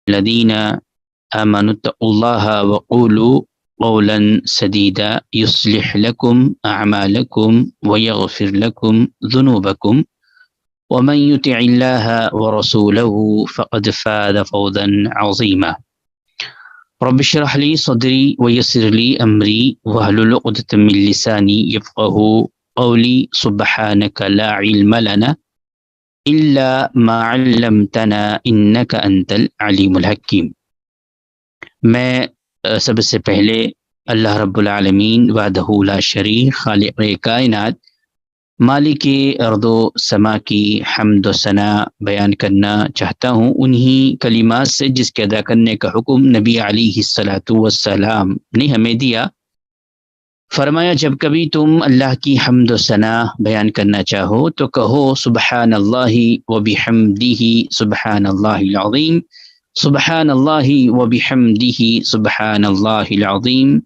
الذين آمنوا اتقوا الله وقولوا قولا سديدا يصلح لكم أعمالكم ويغفر لكم ذنوبكم ومن يطع الله ورسوله فقد فاز فوزا عظيما. رب اشرح لي صدري ويسر لي أمري واحلل عقدة من لساني يفقهوا قولي. سبحانك لا علم لنا إلا ما علمتنا إنك أنت العليم الحكيم. میں سب سے پہلے اللہ رب العالمین وحدہ لا شریک خالق کائنات مالک ارض و سما کی حمد و ثنا بیان کرنا چاہتا ہوں انہی کلمات سے جس کے ادا کرنے کا حکم نبی علیہ الصلاۃ والسلام نے ہمیں دیا. فرمایا جب کبھی تم اللہ کی حمد و ثنا بیان کرنا چاہو تو کہو سبحان اللہ و بحمدہ سبحان اللہ العظیم، سبحان اللہ و بحمدہ سبحان اللہ العظیم،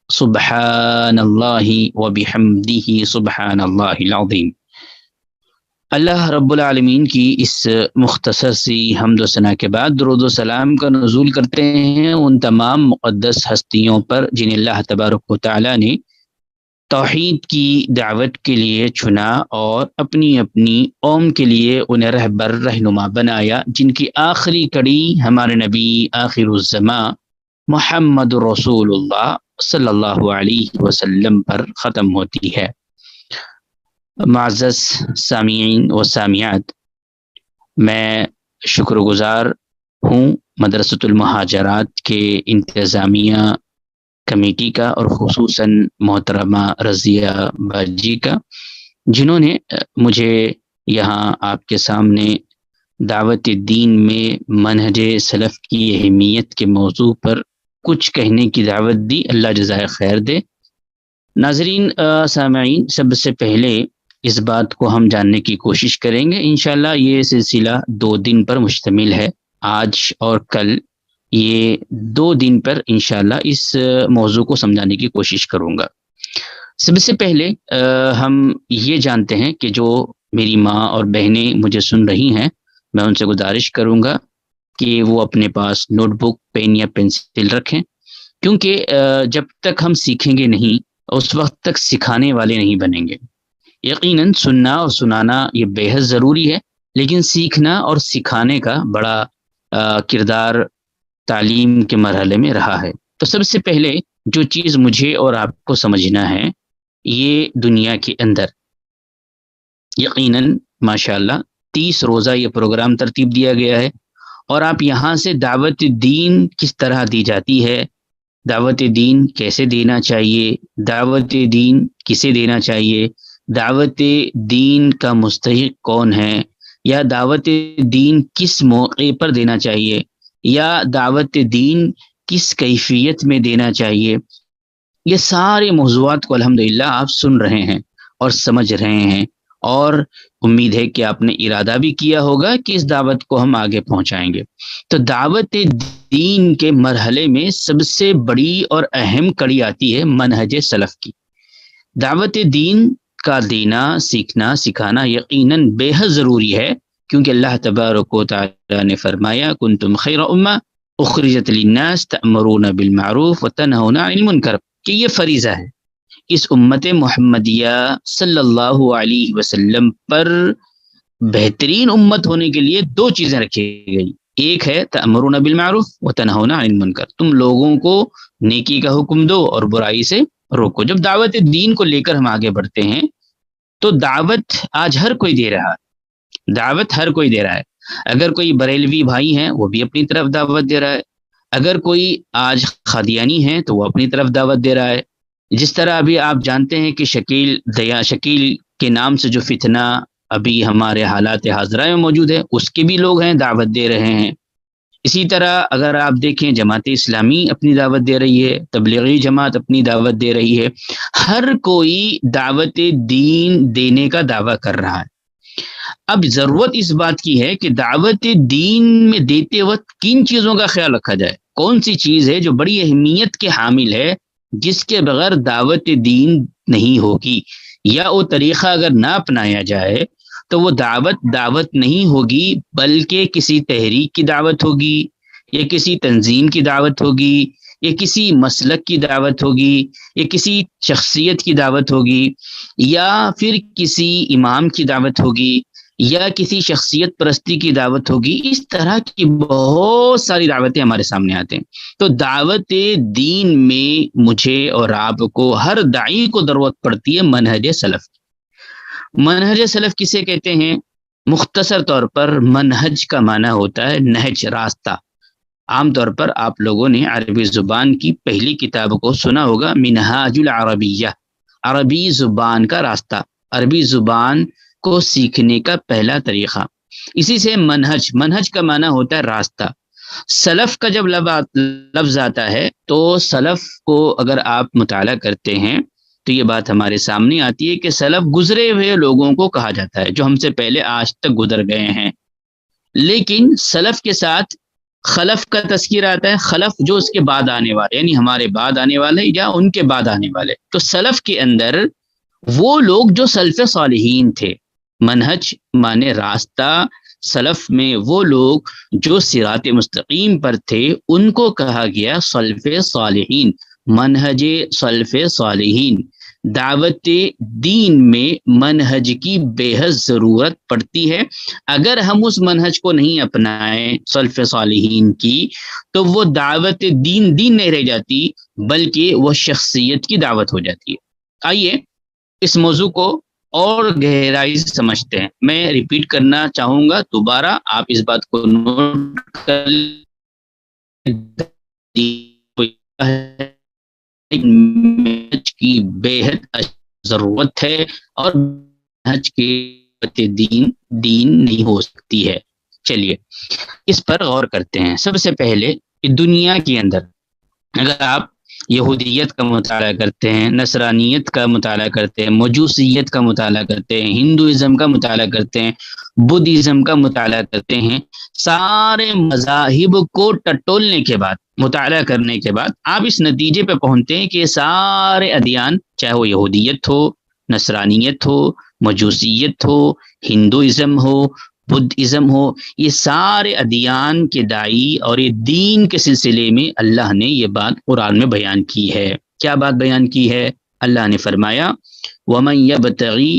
سبحان اللہ و بحمدہ سبحان اللہ العظیم. اللہ رب العالمین کی اس مختصر سی حمد و ثنا کے بعد درود و سلام کا نزول کرتے ہیں ان تمام مقدس ہستیوں پر جنہیں اللہ تبارک و تعالی نے توحید کی دعوت کے لیے چنا اور اپنی اپنی قوم کے لیے انہیں رہبر رہنما بنایا، جن کی آخری کڑی ہمارے نبی آخر الزمان محمد رسول اللہ صلی اللہ علیہ وسلم پر ختم ہوتی ہے. معزز سامعین و سامعات، میں شکر گزار ہوں مدرسۃ المہاجرات کے انتظامیہ کمیٹی کا اور خصوصاً محترمہ رضیہ باجی کا، جنہوں نے مجھے یہاں آپ کے سامنے دعوت دین میں منہج سلف کی اہمیت کے موضوع پر کچھ کہنے کی دعوت دی. اللہ جزائے خیر دے. ناظرین سامعین، سب سے پہلے اس بات کو ہم جاننے کی کوشش کریں گے. انشاءاللہ یہ سلسلہ 2 دن پر مشتمل ہے، آج اور کل. یہ 2 دن پر انشاءاللہ اس موضوع کو سمجھانے کی کوشش کروں گا. سب سے پہلے ہم یہ جانتے ہیں کہ جو میری ماں اور بہنیں مجھے سن رہی ہیں، میں ان سے گزارش کروں گا کہ وہ اپنے پاس نوٹ بک، پین یا پنسل رکھیں، کیونکہ جب تک ہم سیکھیں گے نہیں اس وقت تک سکھانے والے نہیں بنیں گے. یقیناً سننا اور سنانا یہ بے حد ضروری ہے، لیکن سیکھنا اور سکھانے کا بڑا کردار تعلیم کے مرحلے میں رہا ہے. تو سب سے پہلے جو چیز مجھے اور آپ کو سمجھنا ہے، یہ دنیا کے اندر یقیناً ماشاءاللہ 30 روزہ یہ پروگرام ترتیب دیا گیا ہے، اور آپ یہاں سے دعوت دین کس طرح دی جاتی ہے، دعوت دین کیسے دینا چاہیے، دعوت دین کسے دینا چاہیے، دعوت دین کا مستحق کون ہے، یا دعوت دین کس موقع پر دینا چاہیے، یا دعوت دین کس کیفیت میں دینا چاہیے، یہ سارے موضوعات کو الحمدللہ آپ سن رہے ہیں اور سمجھ رہے ہیں، اور امید ہے کہ آپ نے ارادہ بھی کیا ہوگا کہ اس دعوت کو ہم آگے پہنچائیں گے. تو دعوت دین کے مرحلے میں سب سے بڑی اور اہم کڑی آتی ہے منہج سلف کی. دعوت دین کا دینا، سیکھنا، سکھانا یقیناً بے حد ضروری ہے، کیونکہ اللہ تبارک و تعالی نے فرمایا کنتم خیر امہ اخرجت للناس تأمرون بالمعروف وتنہون عن المنکر، کہ یہ فریضہ ہے اس امت محمدیہ صلی اللہ علیہ وسلم پر. بہترین امت ہونے کے لیے 2 چیزیں رکھی گئی، ایک ہے تأمرون بالمعروف وتنہون عن المنکر، تم لوگوں کو نیکی کا حکم دو اور برائی سے روکو. جب دعوت دین کو لے کر ہم آگے بڑھتے ہیں تو دعوت آج ہر کوئی دے رہا ہے، دعوت ہر کوئی دے رہا ہے. اگر کوئی بریلوی بھائی ہیں وہ بھی اپنی طرف دعوت دے رہا ہے، اگر کوئی آج قادیانی ہے تو وہ اپنی طرف دعوت دے رہا ہے. جس طرح ابھی آپ جانتے ہیں کہ شکیل کے نام سے جو فتنہ ابھی ہمارے حالات حاضرہ میں موجود ہے، اس کے بھی لوگ ہیں دعوت دے رہے ہیں. اسی طرح اگر آپ دیکھیں جماعت اسلامی اپنی دعوت دے رہی ہے، تبلیغی جماعت اپنی دعوت دے رہی ہے، ہر کوئی دعوت دین دینے کا دعویٰ کر رہا ہے. اب ضرورت اس بات کی ہے کہ دعوت دین میں دیتے وقت کن چیزوں کا خیال رکھا جائے، کون سی چیز ہے جو بڑی اہمیت کے حامل ہے، جس کے بغیر دعوت دین نہیں ہوگی، یا وہ طریقہ اگر نہ اپنایا جائے تو وہ دعوت نہیں ہوگی، بلکہ کسی تحریک کی دعوت ہوگی، یہ کسی تنظیم کی دعوت ہوگی، یہ کسی مسلک کی دعوت ہوگی، یہ کسی شخصیت کی دعوت ہوگی، یا پھر کسی امام کی دعوت ہوگی، یا کسی شخصیت پرستی کی دعوت ہوگی، اس طرح کی بہت ساری دعوتیں ہمارے سامنے آتے ہیں۔ تو دعوت دین میں مجھے اور آپ کو، ہر داعی کو ضرورت پڑتی ہے منہج سلف۔ منہج سلف کسے کہتے ہیں؟ مختصر طور پر منہج کا معنی ہوتا ہے نہج، راستہ۔ عام طور پر آپ لوگوں نے عربی زبان کی پہلی کتاب کو سنا ہوگا، منہاج العربیہ، عربی زبان کا راستہ، عربی زبان کو سیکھنے کا پہلا طریقہ۔ اسی سے منہج، منہج کا معنی ہوتا ہے راستہ۔ سلف کا جب لفظ آتا ہے تو سلف کو اگر آپ مطالعہ کرتے ہیں تو یہ بات ہمارے سامنے آتی ہے کہ سلف گزرے ہوئے لوگوں کو کہا جاتا ہے، جو ہم سے پہلے آج تک گزر گئے ہیں۔ لیکن سلف کے ساتھ خلف کا تذکرہ آتا ہے، خلف جو اس کے بعد آنے والے، یعنی ہمارے بعد آنے والے یا ان کے بعد آنے والے۔ تو سلف کے اندر وہ لوگ جو سلف صالحین تھے، منہج مانے راستہ، سلف میں وہ لوگ جو صراط مستقیم پر تھے ان کو کہا گیا سلف صالحین، منہج سلف صالحین۔ دعوت دین میں منہج کی بے حد ضرورت پڑتی ہے۔ اگر ہم اس منہج کو نہیں اپنائیں سلف صالحین کی تو وہ دعوت دین دین نہیں رہ جاتی، بلکہ وہ شخصیت کی دعوت ہو جاتی ہے۔ آئیے اس موضوع کو اور گہرائی سے سمجھتے ہیں۔ میں ریپیٹ کرنا چاہوں گا دوبارہ، آپ اس بات کو نوٹ کر منہج کی بے حد ضرورت ہے، اور منہج کے دین دین نہیں ہو سکتی ہے۔ چلیے اس پر غور کرتے ہیں۔ سب سے پہلے دنیا کے اندر اگر آپ یہودیت کا مطالعہ کرتے ہیں، نصرانیت کا مطالعہ کرتے ہیں، مجوسیت کا مطالعہ کرتے ہیں، ہندوازم کا مطالعہ کرتے ہیں، بدھزم کا مطالعہ کرتے ہیں، سارے مذاہب کو ٹٹولنے کے بعد، مطالعہ کرنے کے بعد آپ اس نتیجے پہ پہنچتے ہیں کہ سارے ادیان، چاہے وہ یہودیت ہو، نصرانیت ہو، مجوسیت ہو، ہندوازم ہو، بدھزم ہو، یہ سارے ادیان کے داعی اور یہ دین کے سلسلے میں اللہ نے یہ بات قرآن میں بیان کی ہے۔ کیا بات بیان کی ہے؟ اللہ نے فرمایا وَمَن يَبْتَغِي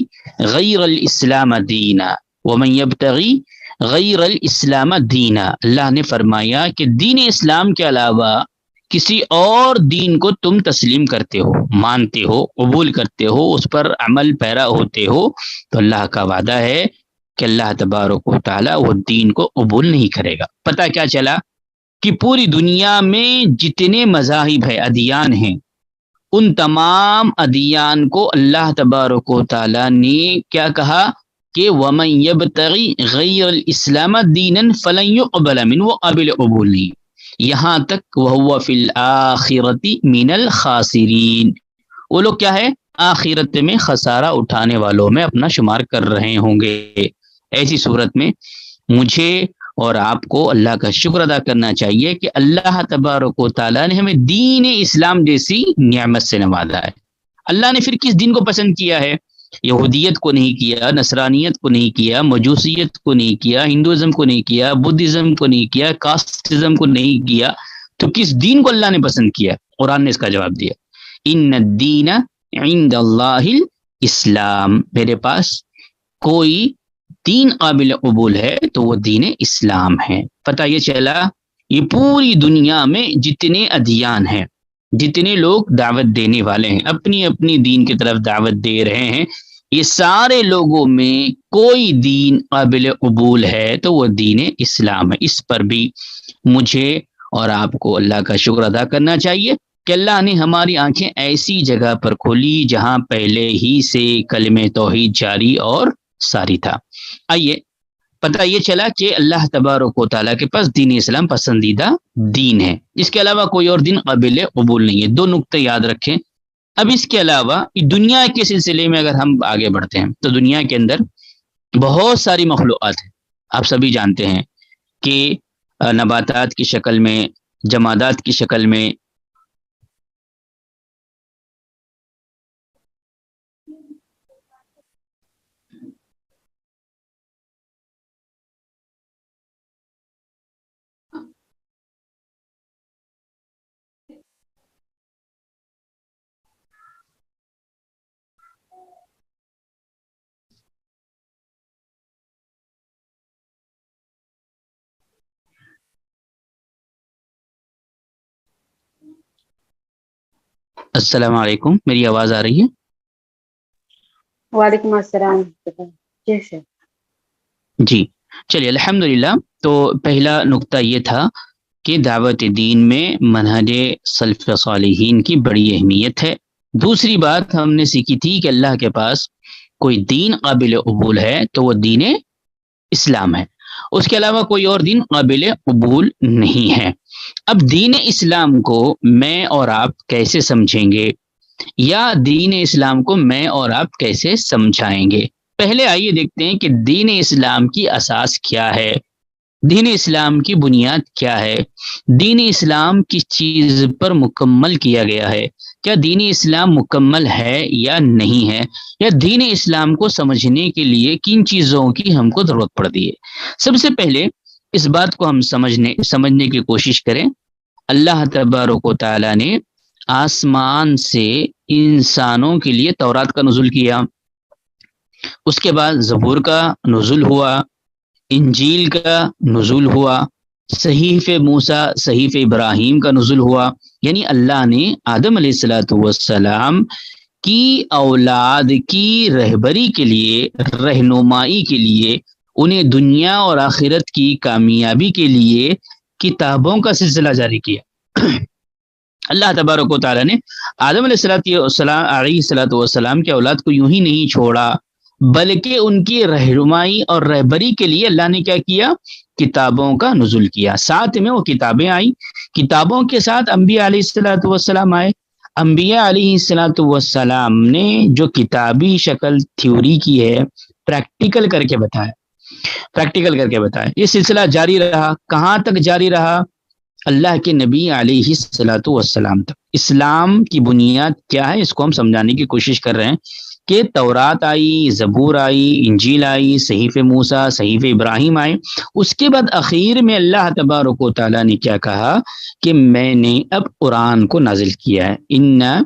غَيْرَ الْإِسْلَامَ دِينًا، وَمَن يَبْتَغِي غَيْرَ الْإِسْلَامَ دِينًا، اللہ نے فرمایا کہ دین اسلام کے علاوہ کسی اور دین کو تم تسلیم کرتے ہو، مانتے ہو، قبول کرتے ہو، اس پر عمل پیرا ہوتے ہو، تو اللہ کا وعدہ ہے کہ اللہ تبارک و تعالی وہ دین کو قبول نہیں کرے گا۔ پتہ کیا چلا کہ پوری دنیا میں جتنے مذاہب ہیں، ادیان ہیں، ان تمام ادیان کو اللہ تبارک و تعالی نے کیا کہا کہ وَمَن يَبْتَغِي غَيْرَ الْإِسْلَامَ دِينًا فَلَن يُقْبَلَ مِنْهُ، وہ قابل قبول نہیں، یہاں تک وَهُوَ فِي الْآخِرَةِ مِنَ الْخَاسِرِينَ، وہ لوگ کیا ہے؟ آخرت میں خسارہ اٹھانے والوں میں اپنا شمار کر رہے ہوں گے۔ ایسی صورت میں مجھے اور آپ کو اللہ کا شکر ادا کرنا چاہیے کہ اللہ تبارک و تعالیٰ نے ہمیں دین اسلام جیسی نعمت سے نوازا ہے۔ اللہ نے پھر کس دین کو پسند کیا ہے؟ یہودیت کو نہیں کیا، نصرانیت کو نہیں کیا، مجوسیت کو نہیں کیا، ہندوازم کو نہیں کیا، بدھزم کو نہیں کیا، کاسٹزم کو نہیں کیا، تو کس دین کو اللہ نے پسند کیا؟ قرآن نے اس کا جواب دیا، ان الدین عند اللہ الاسلام، میرے پاس کوئی دین قابل قبول ہے تو وہ دین اسلام ہے۔ پتہ یہ چلا یہ پوری دنیا میں جتنے ادیان ہیں، جتنے لوگ دعوت دینے والے ہیں، اپنی اپنی دین کی طرف دعوت دے رہے ہیں، یہ سارے لوگوں میں کوئی دین قابل قبول ہے تو وہ دین اسلام ہے۔ اس پر بھی مجھے اور آپ کو اللہ کا شکر ادا کرنا چاہیے کہ اللہ نے ہماری آنکھیں ایسی جگہ پر کھولی جہاں پہلے ہی سے کلمہ توحید جاری اور ساری تھا۔ آئیے پتہ یہ چلا کہ اللہ تبارک و تعالیٰ کے پاس دین اسلام پسندیدہ دین ہے، اس کے علاوہ کوئی اور دین قابل قبول نہیں ہے۔ دو نقطے یاد رکھیں۔ اب اس کے علاوہ دنیا کے سلسلے میں اگر ہم آگے بڑھتے ہیں تو دنیا کے اندر بہت ساری مخلوقات ہیں۔ آپ سبھی جانتے ہیں کہ نباتات کی شکل میں، جمادات کی شکل میں، السلام علیکم، میری آواز آ رہی ہے؟ وعلیکم السلام. جیسے جی چلیے الحمدللہ. تو پہلا نقطہ یہ تھا کہ دعوت دین میں منہج سلف صالحین کی بڑی اہمیت ہے. دوسری بات ہم نے سیکھی تھی کہ اللہ کے پاس کوئی دین قابل قبول ہے تو وہ دین اسلام ہے، اس کے علاوہ کوئی اور دین قابل قبول نہیں ہے. اب دین اسلام کو میں اور آپ کیسے سمجھیں گے، یا دین اسلام کو میں اور آپ کیسے سمجھائیں گے؟ پہلے آئیے دیکھتے ہیں کہ دین اسلام کی اساس کیا ہے، دین اسلام کی بنیاد کیا ہے، دین اسلام کس چیز پر مکمل کیا گیا ہے، کیا دین اسلام مکمل ہے یا نہیں ہے، یا دین اسلام کو سمجھنے کے لیے کن چیزوں کی ہم کو ضرورت پڑتی ہے. سب سے پہلے اس بات کو ہم سمجھنے کی کوشش کریں. اللہ تبارک و تعالی نے آسمان سے انسانوں کے لیے تورات کا نزول کیا، اس کے بعد زبور کا نزول ہوا، انجیل کا نزول ہوا، صحیف موسیٰ صحیف ابراہیم کا نزول ہوا. یعنی اللہ نے آدم علیہ الصلوۃ والسلام کی اولاد کی رہبری کے لیے، رہنمائی کے لیے، انہیں دنیا اور آخرت کی کامیابی کے لیے کتابوں کا سلسلہ جاری کیا. اللہ تبارک و تعالیٰ نے آدم علیہ الصلوۃ والسلام کے اولاد کو یوں ہی نہیں چھوڑا، بلکہ ان کی رہنمائی اور رہبری کے لیے اللہ نے کیا کیا؟ کتابوں کا نزول کیا. ساتھ میں وہ کتابیں آئیں، کتابوں کے ساتھ انبیاء علیہ الصلوۃ والسلام آئے. انبیاء علیہ الصلوۃ والسلام نے جو کتابی شکل تھیوری کی ہے، پریکٹیکل کر کے بتایا. یہ سلسلہ جاری رہا. کہاں تک جاری رہا؟ اللہ کے نبی علیہ الصلوۃ والسلام تک. اسلام کی بنیاد کیا ہے، اس کو ہم سمجھانے کی کوشش کر رہے ہیں کہ تورات آئی، زبور آئی، انجیل آئی، صحیف موسیٰ صحیف ابراہیم آئے. اس کے بعد اخیر میں اللہ تبارک و تعالیٰ نے کیا کہا کہ میں نے اب قرآن کو نازل کیا ہے. انا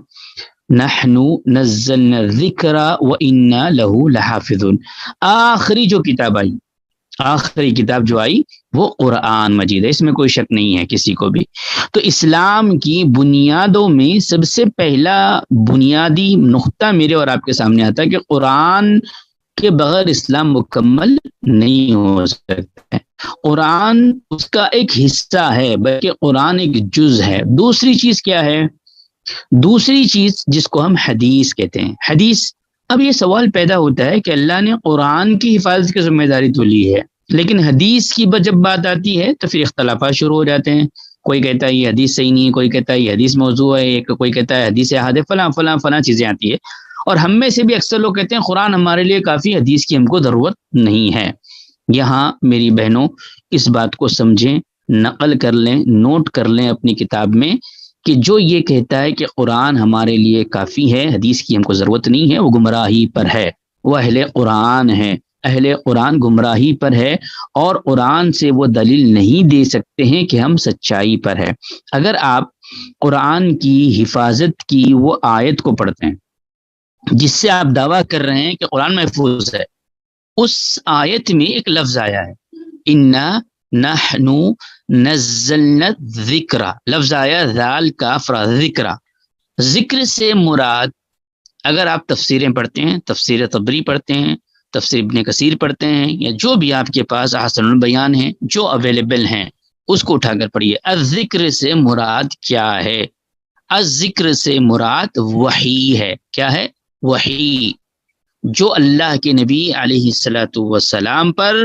نحن نزلنا الذکر وانا له لحافظون. آخری جو کتاب آئی، آخری کتاب جو آئی وہ قرآن مجید ہے، اس میں کوئی شک نہیں ہے کسی کو بھی. تو اسلام کی بنیادوں میں سب سے پہلا بنیادی نقطہ میرے اور آپ کے سامنے آتا ہے کہ قرآن کے بغیر اسلام مکمل نہیں ہو سکتا ہے. قرآن اس کا ایک حصہ ہے، بلکہ قرآن ایک جز ہے. دوسری چیز کیا ہے؟ دوسری چیز جس کو ہم حدیث کہتے ہیں، حدیث. اب یہ سوال پیدا ہوتا ہے کہ اللہ نے قرآن کی حفاظت کی ذمہ داری تو لی ہے، لیکن حدیث کی جب بات آتی ہے تو پھر اختلافات شروع ہو جاتے ہیں. کوئی کہتا ہے یہ حدیث صحیح نہیں ہے، کوئی کہتا ہے یہ حدیث موضوع ہے، کوئی کہتا ہے حدیث احاد ہے، فلاں فلاں فلاں چیزیں آتی ہے. اور ہم میں سے بھی اکثر لوگ کہتے ہیں قرآن ہمارے لیے کافی، حدیث کی ہم کو ضرورت نہیں ہے. یہاں میری بہنوں اس بات کو سمجھیں، نقل کر لیں، نوٹ کر لیں اپنی کتاب میں کہ جو یہ کہتا ہے کہ قرآن ہمارے لیے کافی ہے، حدیث کی ہم کو ضرورت نہیں ہے، وہ گمراہی پر ہے، وہ اہل قرآن ہے. اہل قرآن گمراہی پر ہے، اور قرآن سے وہ دلیل نہیں دے سکتے ہیں کہ ہم سچائی پر ہے. اگر آپ قرآن کی حفاظت کی وہ آیت کو پڑھتے ہیں جس سے آپ دعویٰ کر رہے ہیں کہ قرآن محفوظ ہے، اس آیت میں ایک لفظ آیا ہے انا نحن نزلنا الذکر، لفظ آیا ذال کاف را، ذکر. ذکر سے مراد، اگر آپ تفسیریں پڑھتے ہیں، تفسیر طبری پڑھتے ہیں، تفسیر ابن کثیر پڑھتے ہیں، یا جو بھی آپ کے پاس احسن البیان ہیں جو اویلیبل ہیں اس کو اٹھا کر پڑھیے. الذکر سے مراد کیا ہے؟ الذکر سے مراد وحی ہے. کیا ہے؟ وحی. جو اللہ کے نبی علیہ الصلوۃ والسلام پر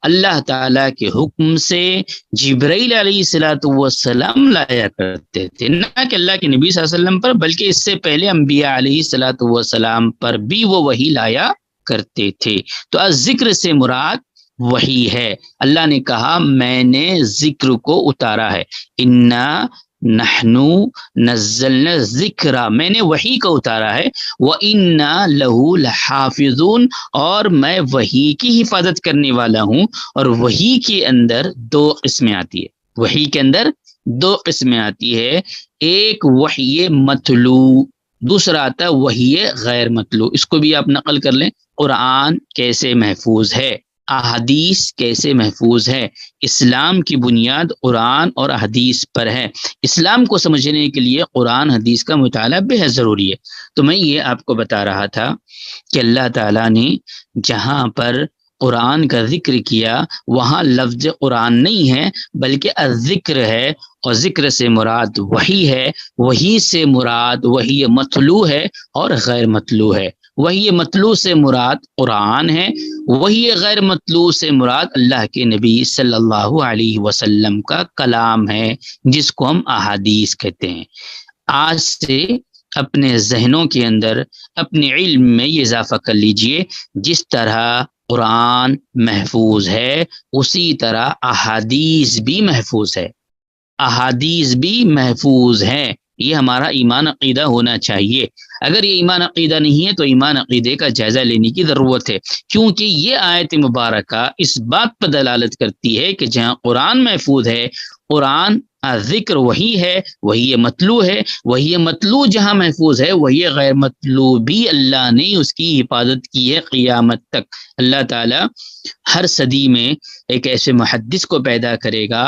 اللہ تعالیٰ کے حکم سے جبرائیل علیہ الصلوۃ والسلام لایا کرتے تھے، نہ کہ اللہ کے نبی صلی اللہ علیہ وسلم پر، بلکہ اس سے پہلے انبیاء علیہ الصلوۃ والسلام پر بھی وہ وحی لایا کرتے تھے. تو الذکر سے مراد وحی ہے. اللہ نے کہا میں نے ذکر کو اتارا ہے. انا نحن نزلنا الذکر، میں نے وحی کو اتارا ہے. وَإِنَّا لَهُ لَحَافِظُونَ، اور میں وحی کی حفاظت کرنے والا ہوں. اور وحی کے اندر دو قسمیں آتی ہے، وحی کے اندر دو قسمیں آتی ہے. ایک وحی متلو، دوسرا آتا ہے وحی غیر متلو. اس کو بھی آپ نقل کر لیں. قرآن کیسے محفوظ ہے؟ احادیث کیسے محفوظ ہے؟ اسلام کی بنیاد قرآن اور حدیث پر ہے۔ اسلام کو سمجھنے کے لیے قرآن حدیث کا مطالعہ بہت ضروری ہے۔ تو میں یہ آپ کو بتا رہا تھا کہ اللہ تعالیٰ نے جہاں پر قرآن کا ذکر کیا وہاں لفظ قرآن نہیں ہے بلکہ ذکر ہے، اور ذکر سے مراد وحی ہے، وحی سے مراد وحی مطلوع ہے اور غیر مطلوع ہے۔ وحی مطلوع سے مراد قرآن ہے، وحی غیر مطلوع سے مراد اللہ کے نبی صلی اللہ علیہ وسلم کا کلام ہے، جس کو ہم احادیث کہتے ہیں۔ آج سے اپنے ذہنوں کے اندر اپنے علم میں یہ اضافہ کر لیجئے، جس طرح قرآن محفوظ ہے اسی طرح احادیث بھی محفوظ ہے، احادیث بھی محفوظ ہے۔ یہ ہمارا ایمان عقیدہ ہونا چاہیے۔ اگر یہ ایمان عقیدہ نہیں ہے تو ایمان عقیدے کا جائزہ لینے کی ضرورت ہے، کیونکہ یہ آیت مبارکہ اس بات پر دلالت کرتی ہے کہ جہاں قرآن محفوظ ہے، قرآن ذکر وہی ہے، وہی مطلوع ہے، وہی مطلوع جہاں محفوظ ہے وہی غیر مطلوع بھی اللہ نے اس کی حفاظت کی ہے قیامت تک۔ اللہ تعالی ہر صدی میں ایک ایسے محدث کو پیدا کرے گا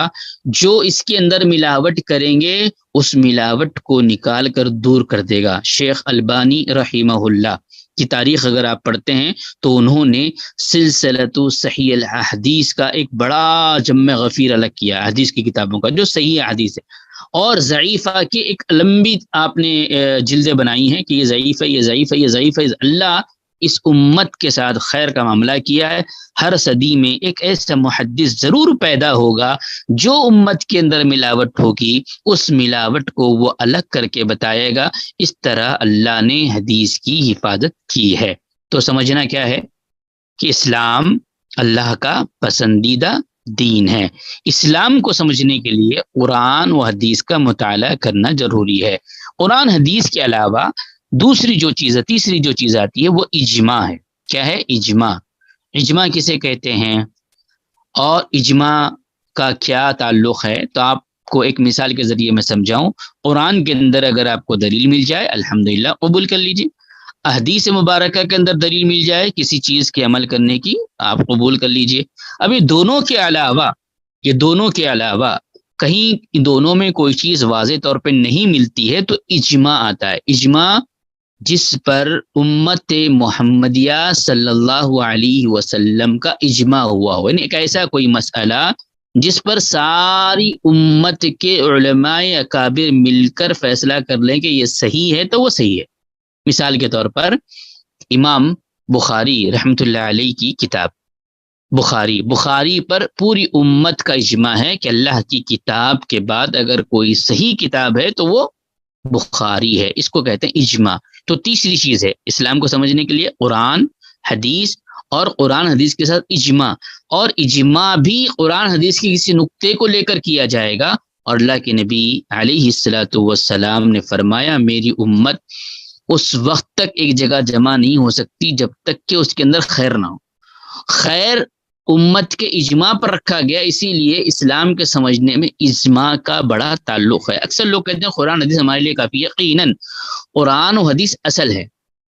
جو اس کے اندر ملاوٹ کریں گے، اس ملاوٹ کو نکال کر دور کر دے گا۔ شیخ البانی رحمہ اللہ کی تاریخ اگر آپ پڑھتے ہیں تو انہوں نے سلسلۃ صحیح الحدیث کا ایک بڑا جمع غفیر الگ کیا، حدیث کی کتابوں کا جو صحیح حدیث ہے، اور ضعیفہ کی ایک لمبی آپ نے جلدیں بنائی ہیں کہ یہ ضعیف ہے، یہ ضعیف ہے، یہ ضعیف ہے۔ اللہ اس امت کے ساتھ خیر کا معاملہ کیا ہے۔ ہر صدی میں ایک ایسا محدث ضرور پیدا ہوگا جو امت کے اندر ملاوٹ ہوگی اس ملاوٹ کو وہ الگ کر کے بتائے گا۔ اس طرح اللہ نے حدیث کی حفاظت کی ہے۔ تو سمجھنا کیا ہے کہ اسلام اللہ کا پسندیدہ دین ہے۔ اسلام کو سمجھنے کے لیے قرآن و حدیث کا مطالعہ کرنا ضروری ہے۔ قرآن حدیث کے علاوہ دوسری جو چیز ہے، تیسری جو چیز آتی ہے وہ اجماع ہے۔ کیا ہے؟ اجماع۔ اجماع کسے کہتے ہیں اور اجماع کا کیا تعلق ہے؟ تو آپ کو ایک مثال کے ذریعے میں سمجھاؤں۔ قرآن کے اندر اگر آپ کو دلیل مل جائے الحمدللہ قبول کر لیجیے، حدیث مبارکہ کے اندر دلیل مل جائے کسی چیز کے عمل کرنے کی آپ قبول کر لیجیے۔ اب یہ دونوں کے علاوہ کہیں دونوں میں کوئی چیز واضح طور پہ نہیں ملتی ہے تو اجماع آتا ہے۔ اجماع جس پر امت محمدیہ صلی اللہ علیہ وسلم کا اجماع ہوا ہو، یعنی ایک ایسا کوئی مسئلہ جس پر ساری امت کے علماء اکابر مل کر فیصلہ کر لیں کہ یہ صحیح ہے تو وہ صحیح ہے۔ مثال کے طور پر امام بخاری رحمۃ اللہ علیہ کی کتاب بخاری پر پوری امت کا اجماع ہے کہ اللہ کی کتاب کے بعد اگر کوئی صحیح کتاب ہے تو وہ بخاری ہے۔ اس کو کہتے ہیں اجماع۔ تو تیسری چیز ہے اسلام کو سمجھنے کے لیے قرآن حدیث، اور قرآن حدیث کے ساتھ اجماع، اور اجماع بھی قرآن حدیث کے کسی نقطے کو لے کر کیا جائے گا۔ اور اللہ کے نبی علیہ الصلاۃ والسلام نے فرمایا میری امت اس وقت تک ایک جگہ جمع نہیں ہو سکتی جب تک کہ اس کے اندر خیر نہ ہو۔ خیر امت کے اجماع پر رکھا گیا، اسی لیے اسلام کے سمجھنے میں اجماع کا بڑا تعلق ہے۔ اکثر لوگ کہتے ہیں قرآن حدیث ہمارے لیے کافی ہے۔ یقیناً قرآن و حدیث اصل ہے،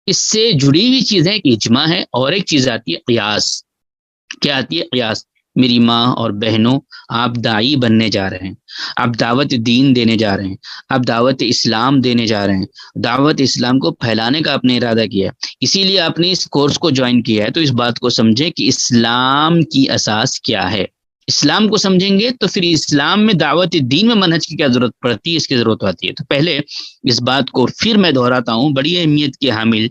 اس سے جڑی ہوئی چیزیں کہ اجماع ہے، اور ایک چیز آتی ہے قیاس۔ کیا آتی ہے؟ قیاس۔ میری ماں اور بہنوں، آپ داعی بننے جا رہے ہیں، آپ دعوت دین دینے جا رہے ہیں، آپ دعوت اسلام دینے جا رہے ہیں، دعوت اسلام کو پھیلانے کا آپ نے ارادہ کیا ہے، اسی لیے آپ نے اس کورس کو جوائن کیا ہے۔ تو اس بات کو سمجھیں کہ اسلام کی اساس کیا ہے۔ اسلام کو سمجھیں گے تو پھر اسلام میں دعوت دین میں منہج کی کیا ضرورت پڑتی ہے، اس کی ضرورت ہوتی ہے۔ تو پہلے اس بات کو پھر میں دہراتا ہوں، بڑی اہمیت کی حامل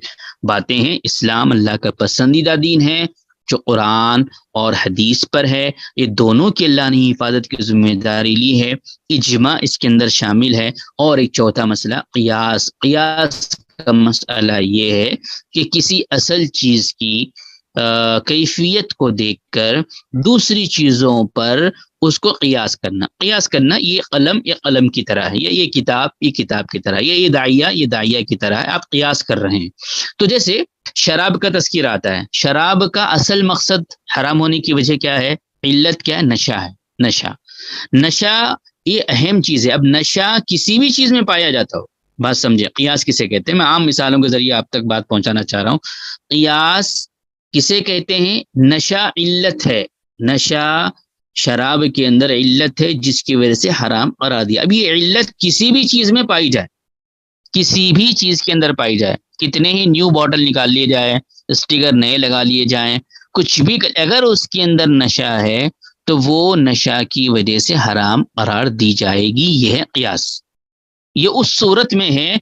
باتیں ہیں۔ اسلام اللہ کا پسندیدہ دین ہے جو قرآن اور حدیث پر ہے، یہ دونوں کی اللہ نے حفاظت کی ذمہ داری لی ہے۔ اجماع اس کے اندر شامل ہے، اور ایک چوتھا مسئلہ قیاس۔ قیاس کا مسئلہ یہ ہے کہ کسی اصل چیز کی کیفیت کو دیکھ کر دوسری چیزوں پر اس کو قیاس کرنا یہ قلم کی طرح ہے، یا یہ کتاب کی طرح ہے، یا یہ داعیہ کی طرح ہے، آپ قیاس کر رہے ہیں۔ تو جیسے شراب کا تذکرہ آتا ہے، شراب کا اصل مقصد حرام ہونے کی وجہ کیا ہے؟ علت کیا ہے؟ نشہ یہ اہم چیز ہے۔ اب نشہ کسی بھی چیز میں پایا جاتا ہو، بات سمجھے، قیاس کسے کہتے ہیں؟ میں عام مثالوں کے ذریعے آپ تک بات پہنچانا چاہ رہا ہوں۔ قیاس کسے کہتے ہیں؟ نشہ علت ہے، نشہ شراب کے اندر علت ہے جس کی وجہ سے حرام قرار دیا۔ اب یہ علت کسی بھی چیز میں پائی جائے، کسی بھی چیز کے اندر پائی جائے، کتنے ہی نیو بوٹل نکال لیے جائیں، اسٹیکر نئے لگا لیے جائیں، کچھ بھی، اگر اس کے اندر نشہ ہے تو وہ نشہ کی وجہ سے حرام قرار دی جائے گی۔ یہ ہے قیاس۔ یہ اس صورت میں ہے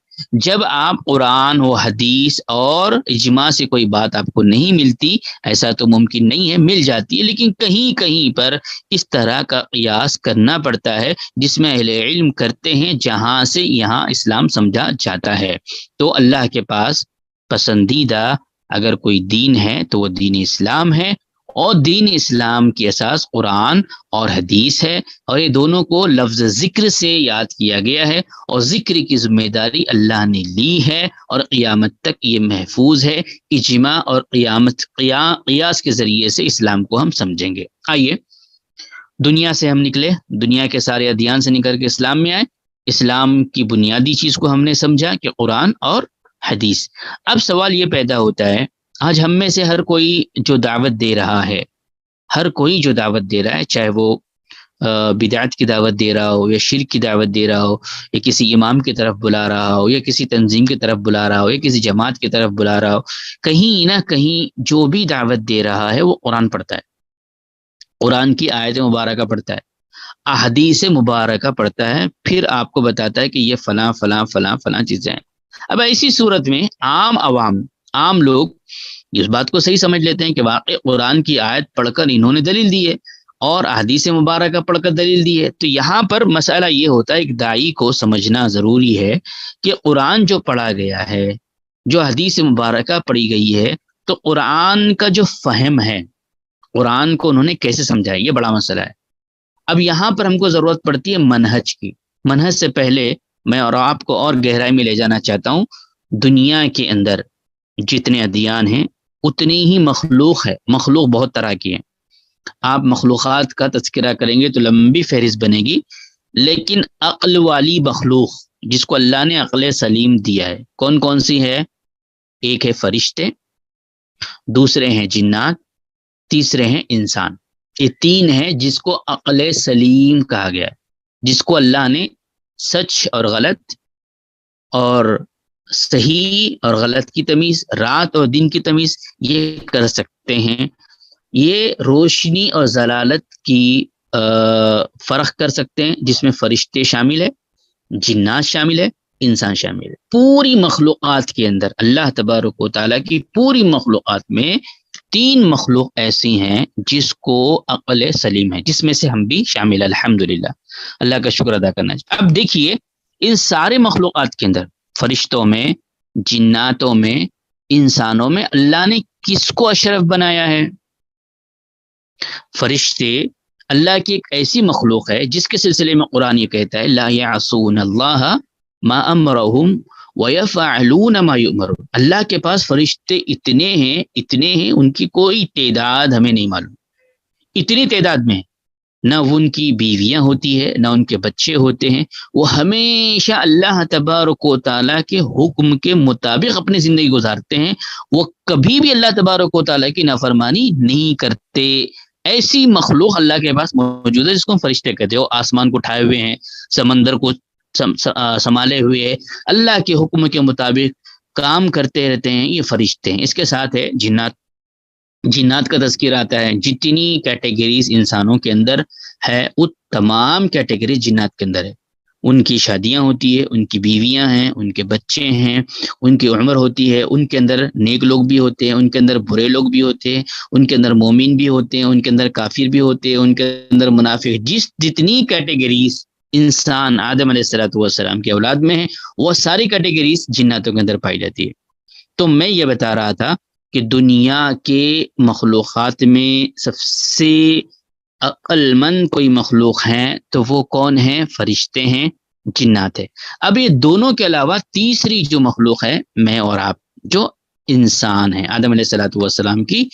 جب آپ قرآن و حدیث اور اجماع سے کوئی بات آپ کو نہیں ملتی، ایسا تو ممکن نہیں ہے، مل جاتی ہے، لیکن کہیں کہیں پر اس طرح کا قیاس کرنا پڑتا ہے جس میں اہل علم کرتے ہیں، جہاں سے یہاں اسلام سمجھا جاتا ہے۔ تو اللہ کے پاس پسندیدہ اگر کوئی دین ہے تو وہ دین اسلام ہے، اور دین اسلام کی اساس قرآن اور حدیث ہے، اور یہ دونوں کو لفظ ذکر سے یاد کیا گیا ہے، اور ذکر کی ذمہ داری اللہ نے لی ہے، اور قیامت تک یہ محفوظ ہے۔ اجماع اور قیاس کے ذریعے سے اسلام کو ہم سمجھیں گے۔ آئیے دنیا سے ہم نکلے، دنیا کے سارے ادیان سے نکل کے اسلام میں آئے۔ اسلام کی بنیادی چیز کو ہم نے سمجھا کہ قرآن اور حدیث۔ اب سوال یہ پیدا ہوتا ہے، آج ہم میں سے ہر کوئی جو دعوت دے رہا ہے، ہر کوئی جو دعوت دے رہا ہے، چاہے وہ بدعت کی دعوت دے رہا ہو، یا شرک کی دعوت دے رہا ہو، یا کسی امام کی طرف بلا رہا ہو، یا کسی تنظیم کی طرف بلا رہا ہو، یا کسی جماعت کی طرف بلا رہا ہو، کہیں نہ کہیں جو بھی دعوت دے رہا ہے وہ قرآن پڑھتا ہے، قرآن کی آیت مبارکہ پڑھتا ہے، احادیث مبارکہ پڑھتا ہے، پھر آپ کو بتاتا ہے کہ یہ فلاں فلاں فلاں فلاں چیزیں ہیں۔ اب ایسی صورت میں عام لوگ اس بات کو صحیح سمجھ لیتے ہیں کہ واقعی قرآن کی آیت پڑھ کر انہوں نے دلیل دی ہے، اور احادیث مبارکہ پڑھ کر دلیل دی ہے۔ تو یہاں پر مسئلہ یہ ہوتا ہے، ایک داعی کو سمجھنا ضروری ہے کہ قرآن جو پڑھا گیا ہے، جو حدیث مبارکہ پڑھی گئی ہے، تو قرآن کا جو فہم ہے، قرآن کو انہوں نے کیسے سمجھا ہے، یہ بڑا مسئلہ ہے۔ اب یہاں پر ہم کو ضرورت پڑتی ہے منہج کی۔ منہج سے پہلے میں اور آپ کو اور گہرائی میں لے جانا چاہتا ہوں۔ دنیا کے اندر جتنے ادیان ہیں اتنی ہی مخلوق ہے، مخلوق بہت طرح کی ہے۔ آپ مخلوقات کا تذکرہ کریں گے تو لمبی فہرست بنے گی، لیکن عقل والی مخلوق جس کو اللہ نے عقل سلیم دیا ہے، کون کون سی ہے؟ ایک ہے فرشتے، دوسرے ہیں جنات، تیسرے ہیں انسان۔ یہ تین ہیں جس کو عقل سلیم کہا گیا ہے، جس کو اللہ نے سچ اور غلط اور صحیح اور غلط کی تمیز، رات اور دن کی تمیز یہ کر سکتے ہیں، یہ روشنی اور ضلالت کی فرق کر سکتے ہیں، جس میں فرشتے شامل ہے، جنات شامل ہے، انسان شامل ہے۔ پوری مخلوقات کے اندر اللہ تبارک و تعالیٰ کی پوری مخلوقات میں تین مخلوق ایسی ہیں جس کو عقل سلیم ہے، جس میں سے ہم بھی شامل، الحمدللہ، اللہ کا شکر ادا کرنا چاہیے۔ اب دیکھیے ان سارے مخلوقات کے اندر، فرشتوں میں، جناتوں میں، انسانوں میں، اللہ نے کس کو اشرف بنایا ہے؟ فرشتے اللہ کی ایک ایسی مخلوق ہے جس کے سلسلے میں قرآن یہ کہتا ہے لا یعصون اللہ ما امرہم ویفعلون ما یؤمرون۔ اللہ کے پاس فرشتے اتنے ہیں، ان کی کوئی تعداد ہمیں نہیں معلوم، اتنی تعداد میں، نہ ان کی بیویاں ہوتی ہے، نہ ان کے بچے ہوتے ہیں، وہ ہمیشہ اللہ تبارک و تعالیٰ کے حکم کے مطابق اپنی زندگی گزارتے ہیں، وہ کبھی بھی اللہ تبارک و تعالیٰ کی نافرمانی نہیں کرتے۔ ایسی مخلوق اللہ کے پاس موجود ہے جس کو ہم فرشتے کہتے ہیں۔ وہ آسمان کو اٹھائے ہوئے ہیں، سمندر کو سنبھالے ہوئے ہیں، اللہ کے حکم کے مطابق کام کرتے رہتے ہیں، یہ فرشتے ہیں۔ اس کے ساتھ ہے جنات کا تذکر آتا ہے۔ جتنی کیٹیگریز انسانوں کے اندر ہے وہ تمام کیٹیگریز جنات کے اندر ہے۔ ان کی شادیاں ہوتی ہے، ان کی بیویاں ہیں، ان کے بچے ہیں، ان کی عمر ہوتی ہے، ان کے اندر نیک لوگ بھی ہوتے ہیں، ان کے اندر برے لوگ بھی ہوتے ہیں، ان کے اندر مومن بھی ہوتے ہیں، ان کے اندر کافر بھی ہوتے ہیں، ان کے اندر منافق، جتنی کیٹیگریز انسان آدم علیہ السلام کی اولاد میں ہیں، وہ ساری کیٹیگریز جناتوں کے اندر پائی جاتی ہے۔ تو میں یہ بتا رہا تھا کہ دنیا کے مخلوقات میں سب سے عقل مند کوئی مخلوق ہیں تو وہ کون ہیں؟ فرشتے ہیں، جنات ہے۔ اب یہ دونوں کے علاوہ تیسری جو مخلوق ہے میں اور آپ، جو انسان ہے، آدم علیہ السلام کی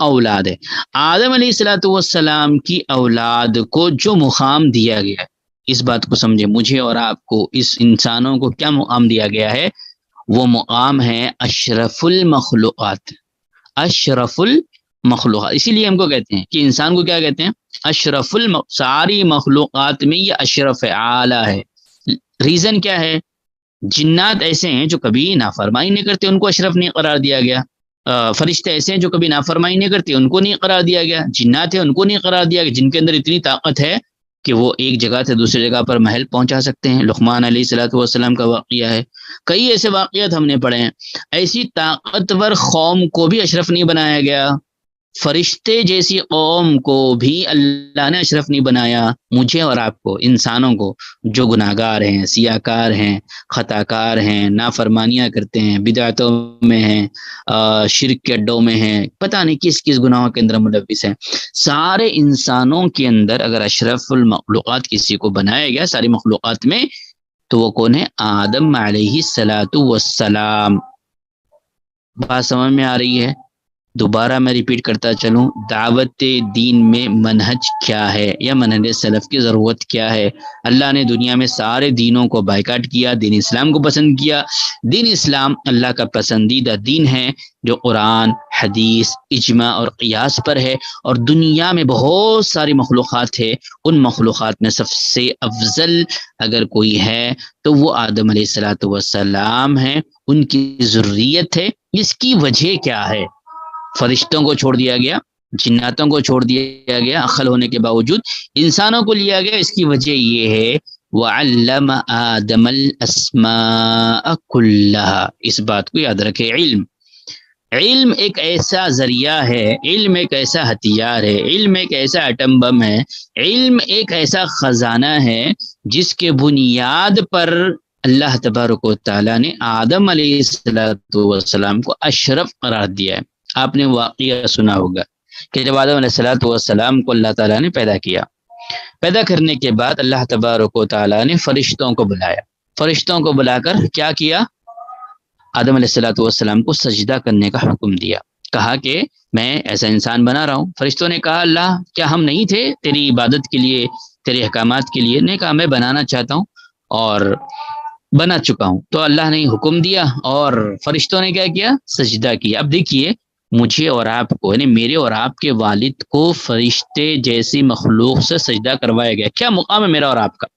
اولاد ہے۔ آدم علیہ السلام کی اولاد کو جو مقام دیا گیا ہے، اس بات کو سمجھے، مجھے اور آپ کو، اس انسانوں کو کیا مقام دیا گیا ہے؟ وہ مقام ہے اشرف المخلوقات۔ اشرف المخلوقات. اسی لیے ہم کو کہتے ہیں کہ انسان کو کیا کہتے ہیں؟ اشرف ساری مخلوقات میں یہ اشرف اعلیٰ ہے. ریزن کیا ہے؟ جنات ایسے ہیں جو کبھی نافرمانی نہیں کرتے، ان کو اشرف نہیں قرار دیا گیا. فرشتے ایسے ہیں جو کبھی نافرمانی نہیں کرتے، ان کو نہیں قرار دیا گیا. جنات ہیں، ان کو نہیں قرار دیا گیا، جن کے اندر اتنی طاقت ہے کہ وہ ایک جگہ سے دوسری جگہ پر محل پہنچا سکتے ہیں. لقمان علیہ الصلوۃ والسلام کا واقعہ ہے، کئی ایسے واقعات ہم نے پڑھے ہیں. ایسی طاقتور قوم کو بھی اشرف نہیں بنایا گیا. فرشتے جیسی قوم کو بھی اللہ نے اشرف نہیں بنایا. مجھے اور آپ کو، انسانوں کو جو گناہگار ہیں، سیاہکار ہیں، خطا کار ہیں، نافرمانیاں کرتے ہیں، بدعتوں میں ہیں، شرک کے اڈوں میں ہیں، پتہ نہیں کس کس گناہوں کے اندر ملوث ہیں. سارے انسانوں کے اندر اگر اشرف المخلوقات کسی کو بنایا گیا ساری مخلوقات میں، تو وہ کون ہے؟ آدم علیہ الصلاۃ والسلام. بات سمجھ میں آ رہی ہے؟ دوبارہ میں ریپیٹ کرتا چلوں، دعوت دین میں منہج کیا ہے یا منہج سلف کی ضرورت کیا ہے؟ اللہ نے دنیا میں سارے دینوں کو بائیکاٹ کیا، دین اسلام کو پسند کیا. دین اسلام اللہ کا پسندیدہ دین ہے جو قرآن، حدیث، اجماع اور قیاس پر ہے. اور دنیا میں بہت ساری مخلوقات ہے، ان مخلوقات میں سب سے افضل اگر کوئی ہے تو وہ آدم علیہ الصلوۃ والسلام ہیں، ان کی ذریت ہے. اس کی وجہ کیا ہے؟ فرشتوں کو چھوڑ دیا گیا، جناتوں کو چھوڑ دیا گیا، عقل ہونے کے باوجود انسانوں کو لیا گیا. اس کی وجہ یہ ہے وَعَلَّمَ آدَمَ الْأَسْمَاءَ كُلَّهَا. اس بات کو یاد رکھے. علم ایک ایسا ذریعہ ہے، علم ایک ایسا ہتھیار ہے، علم ایک ایسا ایٹم بم ہے، علم ایک ایسا خزانہ ہے جس کے بنیاد پر اللہ تبارک و تعالیٰ نے آدم علیہ السلام کو اشرف قرار دیا ہے. آپ نے واقعہ سنا ہوگا کہ جب آدم علیہ السلام کو اللہ تعالیٰ نے پیدا کیا، پیدا کرنے کے بعد اللہ تبارک و تعالیٰ نے فرشتوں کو بلایا. فرشتوں کو بلا کر کیا کیا؟ آدم علیہ السلام کو سجدہ کرنے کا حکم دیا. کہا کہ میں ایسا انسان بنا رہا ہوں. فرشتوں نے کہا اللہ کیا ہم نہیں تھے تیری عبادت کے لیے، تیرے احکامات کے لیے؟ نے کہا میں بنانا چاہتا ہوں اور بنا چکا ہوں. تو اللہ نے حکم دیا اور فرشتوں نے کیا کیا؟ سجدہ کیا. اب دیکھیے مجھے اور آپ کو، یعنی میرے اور آپ کے والد کو فرشتے جیسی مخلوق سے سجدہ کروایا گیا. کیا مقام ہے میرا اور آپ کا؟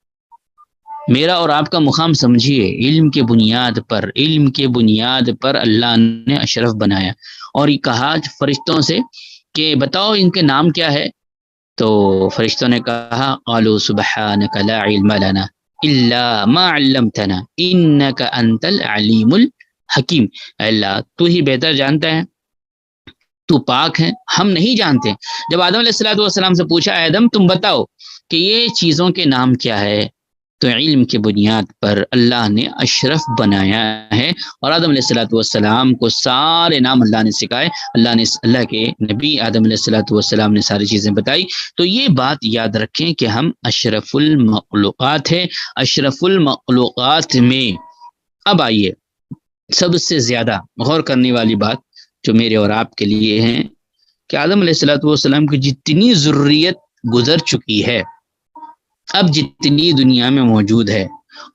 میرا اور آپ کا مقام سمجھیے. علم کے بنیاد پر، علم کے بنیاد پر اللہ نے اشرف بنایا اور یہ کہا فرشتوں سے کہ بتاؤ ان کے نام کیا ہے. تو فرشتوں نے کہا قالوا سبحانک لا علم لنا الا ما علمتنا انک انت العلیم الحکیم. اللہ تو ہی بہتر جانتا ہے، تو پاک ہے، ہم نہیں جانتے. جب آدم علیہ السلام سے پوچھا آدم تم بتاؤ کہ یہ چیزوں کے نام کیا ہے، تو علم کی بنیاد پر اللہ نے اشرف بنایا ہے اور آدم علیہ السلام کو سارے نام اللہ نے سکھائے. اللہ کے نبی آدم علیہ السلام نے ساری چیزیں بتائی. تو یہ بات یاد رکھیں کہ ہم اشرف المخلوقات ہیں. اشرف المخلوقات میں اب آئیے سب سے زیادہ غور کرنے والی بات جو میرے اور آپ کے لیے ہیں کہ آدم علیہ السلام کی جتنی ذریت گزر چکی ہے، اب جتنی دنیا میں موجود ہے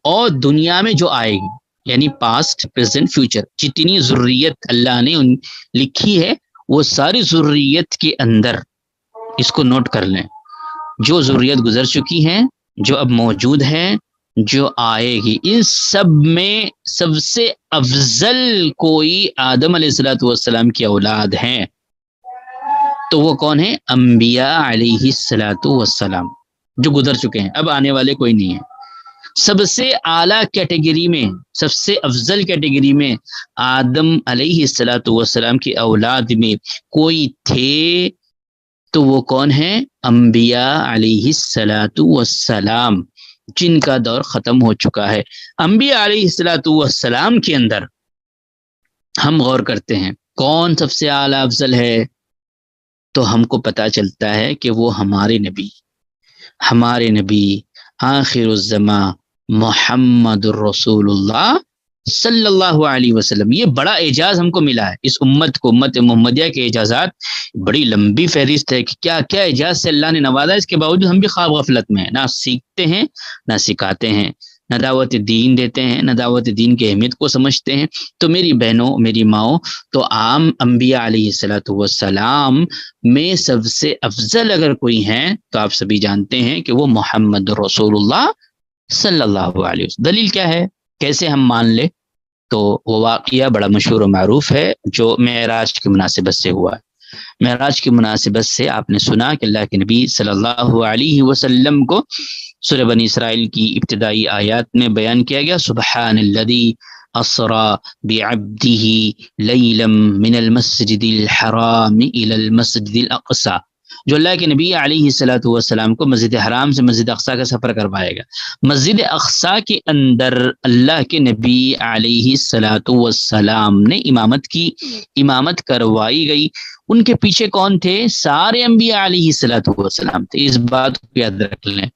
اور دنیا میں جو آئے گی، یعنی پاسٹ، پریزنٹ، فیوچر، جتنی ذریت اللہ نے لکھی ہے وہ ساری ذریت کے اندر اس کو نوٹ کر لیں. جو ذریت گزر چکی ہیں، جو اب موجود ہیں، جو آئے گی، ان سب میں سب سے افضل کوئی آدم علیہ السلام کی اولاد ہیں. تو وہ کون ہے؟ انبیاء علیہ السلام جو گزر چکے ہیں، اب آنے والے کوئی نہیں ہے. سب سے اعلیٰ کیٹیگری میں، سب سے افضل کیٹیگری میں آدم علیہ السلام کی اولاد میں کوئی تھے تو وہ کون ہے؟ انبیاء علیہ السلام جن کا دور ختم ہو چکا ہے. انبیاء علیہ السلام کے اندر ہم غور کرتے ہیں کون سب سے اعلیٰ افضل ہے، تو ہم کو پتہ چلتا ہے کہ وہ ہمارے نبی آخر الزمان محمد الرسول اللہ صلی اللہ علیہ وسلم. یہ بڑا اعجاز ہم کو ملا ہے اس امت کو. امت محمدیہ کے اعجازات بڑی لمبی فہرست ہے کہ کیا کیا اعجاز سے اللہ نے نوازا. اس کے باوجود ہم بھی خواب غفلت میں ہیں، نہ سیکھتے ہیں نہ سکھاتے ہیں. نہ دعوت دین دیتے ہیں، نہ دعوت دین کی اہمیت کو سمجھتے ہیں. تو میری بہنوں، میری ماؤں، تو عام انبیاء علیہ الصلوۃ والسلام میں سب سے افضل اگر کوئی ہیں تو آپ سبھی جانتے ہیں کہ وہ محمد رسول اللہ صلی اللہ علیہ وسلم. دلیل کیا ہے، کیسے ہم مان لیں؟ تو وہ واقعہ بڑا مشہور و معروف ہے جو معراج کی مناسبت سے ہوا ہے. معراج کی مناسبت سے آپ نے سنا کہ اللہ کے نبی صلی اللہ علیہ وسلم کو سورہ بنی اسرائیل کی ابتدائی آیات میں بیان کیا گیا، سبحان الذی اسرا بعبدہ لیلا من المسجد الحرام الی المسجد الاقصی، جو اللہ کے نبی علیہ الصلوۃ والسلام کو مسجد حرام سے مسجد اقصی کا سفر کروائے گا. مسجد اقصی کے اندر اللہ کے نبی علیہ الصلوۃ والسلام نے امامت کی، امامت کروائی گئی. ان کے پیچھے کون تھے؟ سارے انبیاء علیہ الصلوۃ والسلام تھے. اس بات کو یاد رکھ لیں.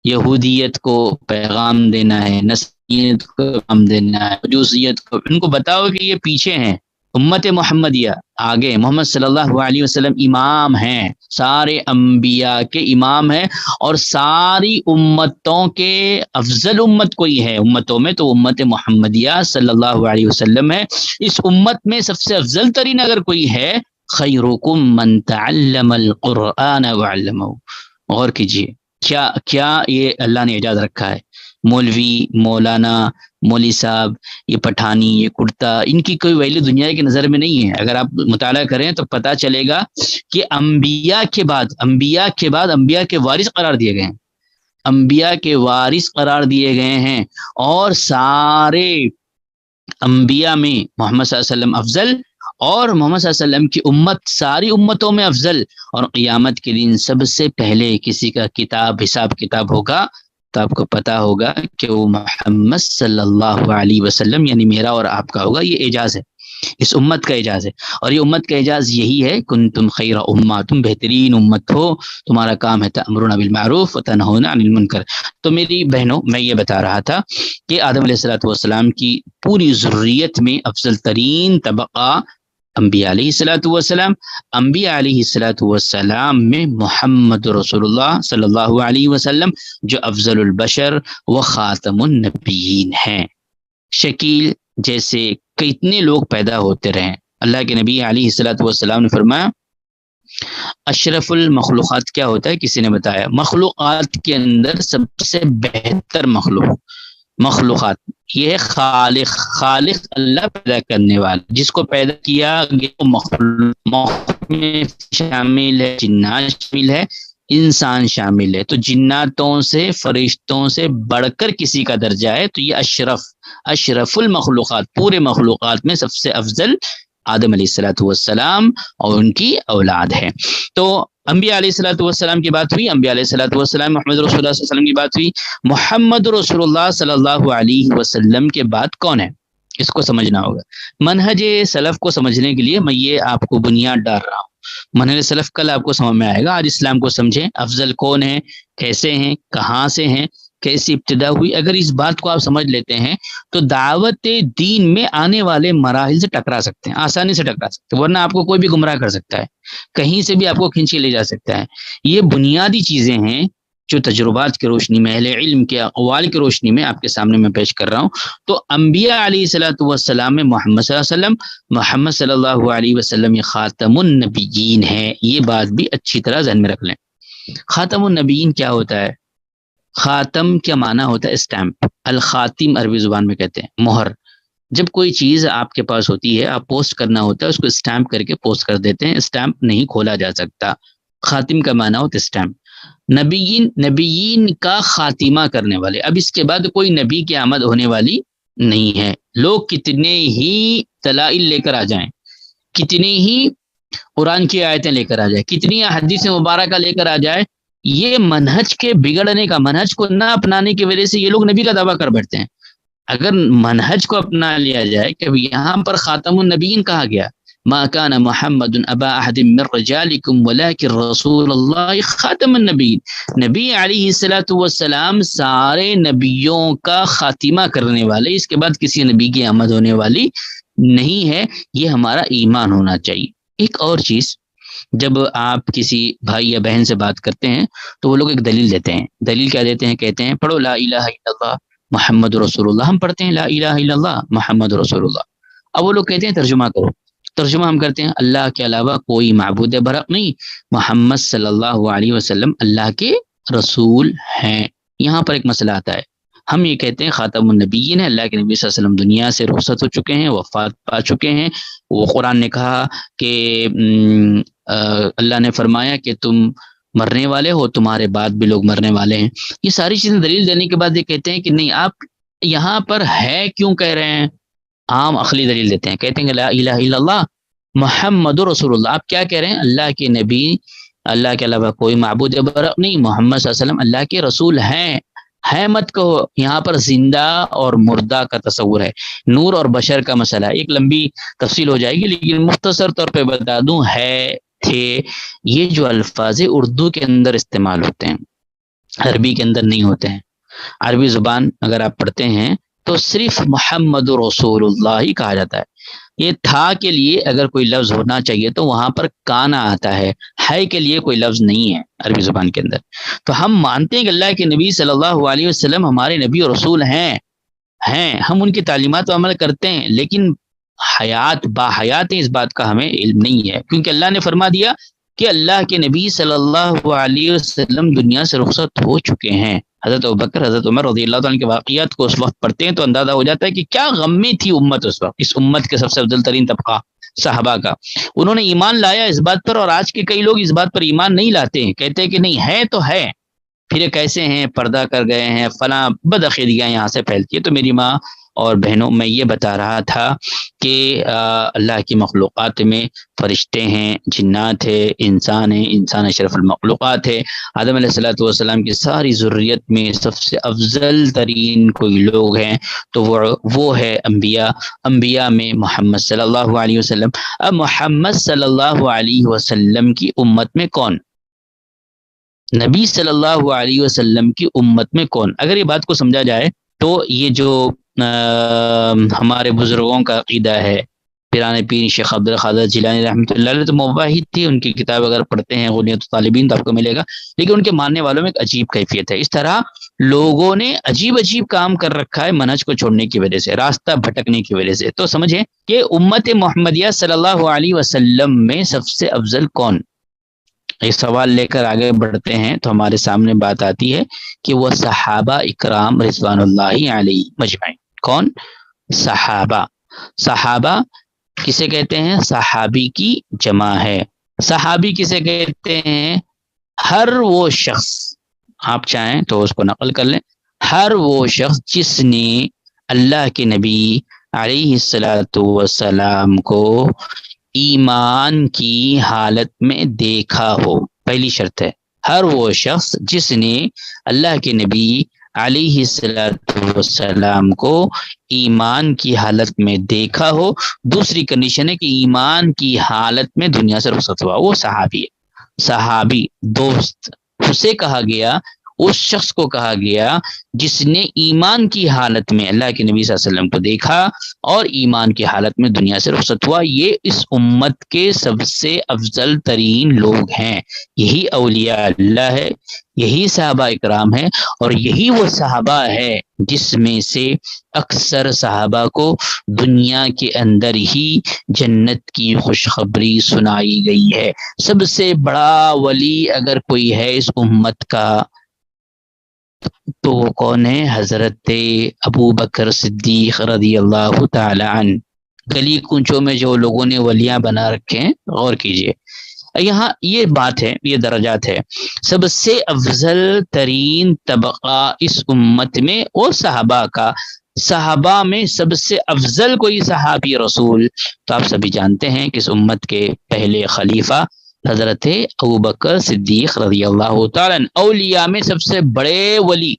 یہودیت کو پیغام دینا ہے، نصرانیت کو پیغام دینا ہے، مجوسیت کو، ان کو بتاؤ کہ یہ پیچھے ہیں. امت محمدیہ آگے، محمد صلی اللہ علیہ وسلم امام ہیں، سارے انبیاء کے امام ہیں، اور ساری امتوں کے افضل امت کوئی ہے امتوں میں تو امت محمدیہ صلی اللہ علیہ وسلم ہے. اس امت میں سب سے افضل ترین اگر کوئی ہے، خیرکم من تعلم القرآن وعلمہ. غور کیجیے کیا یہ اللہ نے اعجاز رکھا ہے. مولوی، مولانا، مولوی صاحب، یہ پٹھانی، یہ کرتا، ان کی کوئی ویلیو دنیا کی نظر میں نہیں ہے. اگر آپ مطالعہ کریں تو پتہ چلے گا کہ انبیاء کے بعد انبیاء کے وارث قرار دیے گئے ہیں، انبیاء کے وارث قرار دیے گئے ہیں، اور سارے انبیاء میں محمد صلی اللہ علیہ وسلم افضل، اور محمد صلی اللہ علیہ وسلم کی امت ساری امتوں میں افضل. اور قیامت کے دن سب سے پہلے کسی کا حساب کتاب ہوگا تو آپ کو پتا ہوگا کہ وہ محمد صلی اللہ علیہ وسلم یعنی میرا اور آپ کا ہوگا. یہ اعجاز ہے، اس امت کا اعجاز ہے. اور یہ امت کا اعجاز یہی ہے، کنتم خیر امہ، تم بہترین امت ہو، تمہارا کام ہے تأمرون بالمعروف وتنہون عن المنکر. تو میری بہنوں، میں یہ بتا رہا تھا کہ آدم علیہ الصلوۃ والسلام کی پوری ذریت میں افضل ترین طبقہ انبیاء علیہ الصلوۃ والسلام. انبیاء علیہ الصلوۃ والسلام میں محمد رسول اللہ صلی اللہ علیہ وسلم جو افضل البشر و خاتم النبیین ہیں. شکیل جیسے کتنے لوگ پیدا ہوتے رہے. اللہ کے نبی علیہ الصلوۃ والسلام نے فرمایا اشرف المخلوقات کیا ہوتا ہے؟ کسی نے بتایا، مخلوقات کے اندر سب سے بہتر مخلوقات یہ ہے خالق اللہ پیدا کرنے والا. جس کو پیدا کیا گیا مخلوق میں شامل ہے، جنات شامل ہے، انسان شامل ہے. تو جناتوں سے، فرشتوں سے بڑھ کر کسی کا درجہ ہے تو یہ اشرف المخلوقات، پورے مخلوقات میں سب سے افضل آدم علیہ الصلوۃ والسلام اور ان کی اولاد ہے. تو انبیاء علیہ الصلوۃ والسلام کی بات ہوئی، انبیاء علیہ الصلوۃ والسلام، محمد رسول اللہ صلی اللہ علیہ وسلم کی بات ہوئی. محمد رسول اللہ صلی اللہ علیہ وسلم کے بعد کون ہے؟ اس کو سمجھنا ہوگا. منہج سلف کو سمجھنے کے لیے میں یہ آپ کو بنیاد ڈال رہا ہوں. منہج سلف کل آپ کو سمجھ میں آئے گا. آج اسلام کو سمجھیں، افضل کون ہے، کیسے ہیں، کہاں سے ہیں، کیسی ابتدا ہوئی. اگر اس بات کو آپ سمجھ لیتے ہیں تو دعوت دین میں آنے والے مراحل سے ٹکرا سکتے ہیں، آسانی سے ٹکرا سکتے ہیں. ورنہ آپ کو کوئی بھی گمراہ کر سکتا ہے، کہیں سے بھی آپ کو کھینچ کے لے جا سکتا ہے. یہ بنیادی چیزیں ہیں جو تجربات کی روشنی میں، اہل علم کے اقوال کی روشنی میں آپ کے سامنے میں پیش کر رہا ہوں. تو انبیاء علیہ الصلوۃ والسلام میں محمد صلی اللہ علیہ وسلم، محمد صلی اللہ علیہ وسلم یہ خاتم النبیین ہے. یہ بات بھی اچھی طرح ذہن میں رکھ لیں. خاتم النبیین کیا ہوتا ہے؟ خاتم کیا معنی ہوتا ہے؟ اسٹیمپ. الخاتم عربی زبان میں کہتے ہیں مہر. جب کوئی چیز آپ کے پاس ہوتی ہے، آپ پوسٹ کرنا ہوتا ہے، اس کو اسٹیمپ کر کے پوسٹ کر دیتے ہیں. اسٹیمپ نہیں کھولا جا سکتا. خاتم کا معنی ہوتا ہے اسٹیمپ. نبیین کا خاتمہ کرنے والے. اب اس کے بعد کوئی نبی کی آمد ہونے والی نہیں ہے. لوگ کتنے ہی دلائل لے کر آ جائیں، کتنی ہی قرآن کی آیتیں لے کر آ جائیں، کتنی حدیث مبارکہ لے کر آ جائے، یہ منہج کے بگڑنے کا، منہج کو نہ اپنانے کی وجہ سے یہ لوگ نبی کا دعویٰ کر بیٹھتے ہیں. اگر منہج کو اپنا لیا جائے کہ یہاں پر خاتم النبیین کہا گیا، ما کان محمد ابا احد من رجالکم ولکن رسول اللہ خاتم النبیین، نبی علیہ الصلوۃ والسلام سارے نبیوں کا خاتمہ کرنے والے، اس کے بعد کسی نبی کی آمد ہونے والی نہیں ہے. یہ ہمارا ایمان ہونا چاہیے. ایک اور چیز، جب آپ کسی بھائی یا بہن سے بات کرتے ہیں تو وہ لوگ ایک دلیل دیتے ہیں. دلیل کیا دیتے ہیں؟ کہتے ہیں پڑھو لا الہ الا اللہ، محمد رسول اللہ، ہم پڑھتے ہیں لا الہ الا اللہ محمد رسول اللہ. اب وہ لوگ کہتے ہیں ترجمہ کرو. ترجمہ ہم کرتے ہیں اللہ کے علاوہ کوئی معبود برحق نہیں، محمد صلی اللہ علیہ وسلم اللہ کے رسول ہیں. یہاں پر ایک مسئلہ آتا ہے. ہم یہ کہتے ہیں خاتم النبیین ہے، اللہ کے نبی صلی اللہ علیہ وسلم دنیا سے رخصت ہو چکے ہیں، وفات پا چکے ہیں. وہ قرآن نے کہا کہ اللہ نے فرمایا کہ تم مرنے والے ہو، تمہارے بعد بھی لوگ مرنے والے ہیں. یہ ساری چیزیں دلیل دینے کے بعد یہ کہتے ہیں کہ نہیں، آپ یہاں پر ہے کیوں کہہ رہے ہیں؟ عام عقلی دلیل دیتے ہیں، کہتے ہیں کہ لا الہ الا اللہ محمد رسول اللہ. آپ کیا کہہ رہے ہیں؟ اللہ کے نبی، اللہ کے علاوہ کوئی معبود برحق نہیں، محمد صلی اللہ علیہ وسلم اللہ کے رسول ہیں. ہے مت کہو، یہاں پر زندہ اور مردہ کا تصور ہے، نور اور بشر کا مسئلہ ہے. ایک لمبی تفصیل ہو جائے گی، لیکن مختصر طور پہ بتا دوں، ہے، تھے، یہ جو الفاظ اردو کے اندر استعمال ہوتے ہیں، عربی کے اندر نہیں ہوتے ہیں. عربی زبان اگر آپ پڑھتے ہیں تو صرف محمد رسول اللہ ہی کہا جاتا ہے. یہ تھا کے لیے اگر کوئی لفظ ہونا چاہیے تو وہاں پر کانا آتا ہے کے لیے کوئی لفظ نہیں ہے عربی زبان کے اندر. تو ہم مانتے ہیں کہ اللہ کے نبی صلی اللہ علیہ وسلم ہمارے نبی اور رسول ہیں، ہم ان کی تعلیمات پر عمل کرتے ہیں، لیکن حیات با حیات اس بات کا ہمیں علم نہیں ہے، کیونکہ اللہ نے فرما دیا کہ اللہ کے نبی صلی اللہ علیہ وسلم دنیا سے رخصت ہو چکے ہیں. حضرت ابوبکر، حضرت عمر رضی اللہ تعالیٰ کے واقعات کو اس وقت پڑھتے ہیں تو اندازہ ہو جاتا ہے کہ کیا غم میں تھی امت اس وقت. اس امت کے سب سے افضل ترین طبقہ صحابہ کا، انہوں نے ایمان لایا اس بات پر، اور آج کے کئی لوگ اس بات پر ایمان نہیں لاتے ہیں، کہتے ہیں کہ نہیں ہے تو ہے، پھر کیسے ہیں، پردہ کر گئے ہیں، فلاں بدعقیدگیاں یہاں سے پھیلتی ہے. تو میری ماں اور بہنوں، میں یہ بتا رہا تھا کہ اللہ کی مخلوقات میں فرشتے ہیں، جنات ہے، انسان ہے، انسان اشرف المخلوقات ہے. آدم علیہ الصلوۃ والسلام کی ساری ذریت میں سب سے افضل ترین کوئی لوگ ہیں تو وہ ہے انبیاء. انبیاء میں محمد صلی اللہ علیہ وسلم. اب محمد صلی اللہ علیہ وسلم کی امت میں کون؟ نبی صلی اللہ علیہ وسلم کی امت میں کون؟ اگر یہ بات کو سمجھا جائے تو یہ جو ہمارے بزرگوں کا عقیدہ ہے، پیران پیر شیخ عبد القادر جیلانی رحمۃ اللہ علیہ تو موحد تھے، ان کی کتاب اگر پڑھتے ہیں غنیۃ الطالبین تو آپ کو ملے گا، لیکن ان کے ماننے والوں میں ایک عجیب کیفیت ہے. اس طرح لوگوں نے عجیب عجیب کام کر رکھا ہے منہج کو چھوڑنے کی وجہ سے، راستہ بھٹکنے کی وجہ سے. تو سمجھیں کہ امت محمدیہ صلی اللہ علیہ وسلم میں سب سے افضل کون؟ ایک سوال لے کر آگے بڑھتے ہیں تو ہمارے سامنے بات آتی ہے کہ وہ صحابہ اکرام رضوان اللہ علیہ مجمعین. کون؟ صحابہ. صحابہ کسے کہتے ہیں؟ صحابی کی جمع ہے. صحابی کسے کہتے ہیں؟ ہر وہ شخص، آپ چاہیں تو اس کو نقل کر لیں، ہر وہ شخص جس نے اللہ کے نبی علیہ الصلوۃ والسلام کو ایمان کی حالت میں دیکھا ہو. پہلی شرط ہے، ہر وہ شخص جس نے اللہ کے نبی علیہ الصلوۃ والسلام کو ایمان کی حالت میں دیکھا ہو. دوسری کنڈیشن ہے کہ ایمان کی حالت میں دنیا سے رخصت ہوا، وہ صحابی ہے. صحابی دوست اسے کہا گیا، اس شخص کو کہا گیا جس نے ایمان کی حالت میں اللہ کے نبی صلی اللہ علیہ وسلم کو دیکھا اور ایمان کی حالت میں دنیا سے رخصت ہوا. یہ اس امت کے سب سے افضل ترین لوگ ہیں. یہی اولیاء اللہ ہے، یہی صحابہ اکرام ہے، اور یہی وہ صحابہ ہے جس میں سے اکثر صحابہ کو دنیا کے اندر ہی جنت کی خوشخبری سنائی گئی ہے. سب سے بڑا ولی اگر کوئی ہے اس امت کا تو وہ کون ہے؟ حضرت ابو بکر صدیق رضی اللہ تعالی عنہ. گلی کنچوں میں جو لوگوں نے ولیاں بنا رکھے ہیں، غور کیجئے. یہاں یہ بات ہے، یہ درجات ہے. سب سے افضل ترین طبقہ اس امت میں اور صحابہ کا، صحابہ میں سب سے افضل کوئی صحابی رسول تو آپ سبھی جانتے ہیں کہ اس امت کے پہلے خلیفہ حضرت ابوبکر صدیق رضی اللہ تعالیٰ عنہ. اولیاء میں سب سے بڑے ولی